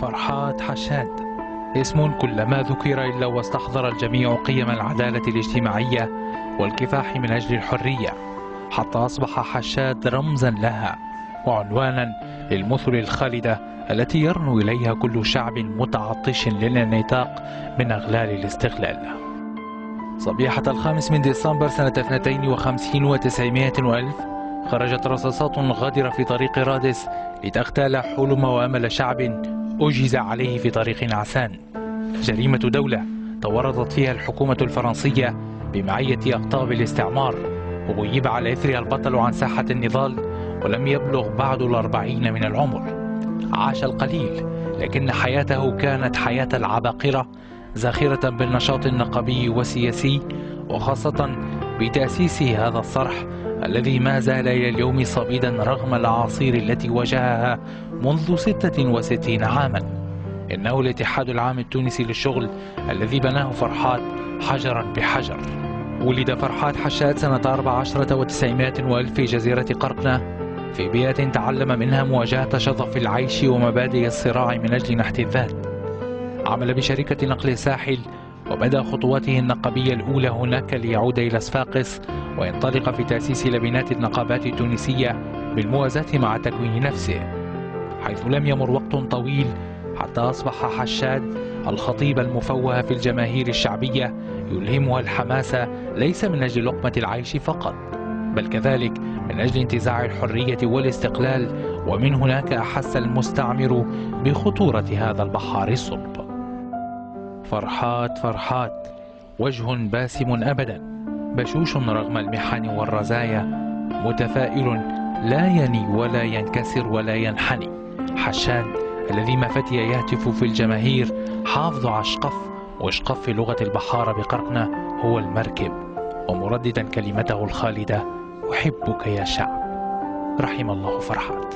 فرحات حشاد اسم كلما ذكر إلا واستحضر الجميع قيم العدالة الاجتماعية والكفاح من أجل الحرية، حتى أصبح حشاد رمزا لها وعنوانا للمثل الخالدة التي يرنو إليها كل شعب متعطش للانعتاق من أغلال الاستغلال. صبيحة 5 ديسمبر سنة 52 و900 وألف خرجت رصاصات غادرة في طريق رادس لتغتال حلم وأمل شعب أجهز عليه في طريق نعسان. جريمة دولة تورطت فيها الحكومة الفرنسية بمعية أقطاب الاستعمار، وغيب على إثرها البطل عن ساحة النضال ولم يبلغ بعد 40 من العمر. عاش القليل لكن حياته كانت حياة العباقرة، زاخرة بالنشاط النقابي والسياسي، وخاصة بتأسيس هذا الصرح الذي ما زال إلى اليوم صبيدا رغم الأعاصير التي واجهها منذ 66 عاما. إنه الاتحاد العام التونسي للشغل الذي بناه فرحات حجرا بحجر. ولد فرحات حشاد سنة 14 و900 وألف في جزيرة قرقنة، في بيئة تعلم منها مواجهة شظف العيش ومبادئ الصراع من أجل نحت الذات. عمل بشركة نقل الساحل وبدأ خطواته النقابية الأولى هناك ليعود إلى صفاقس وينطلق في تأسيس لبنات النقابات التونسية بالموازاة مع تكوين نفسه، حيث لم يمر وقت طويل حتى أصبح حشاد الخطيب المفوه في الجماهير الشعبية يلهمها الحماسة ليس من أجل لقمة العيش فقط، بل كذلك من أجل انتزاع الحرية والاستقلال. ومن هناك أحس المستعمر بخطورة هذا البحار الصلب. فرحات وجه باسم أبدا، بشوش رغم المحن والرزايا، متفائل لا يني ولا ينكسر ولا ينحني. حشاد الذي ما فتي يهتف في الجماهير حافظ عشقف، واشقف في لغة البحار بقرقنة هو المركب، ومرددا كلمته الخالدة: أحبك يا شعب. رحم الله فرحات.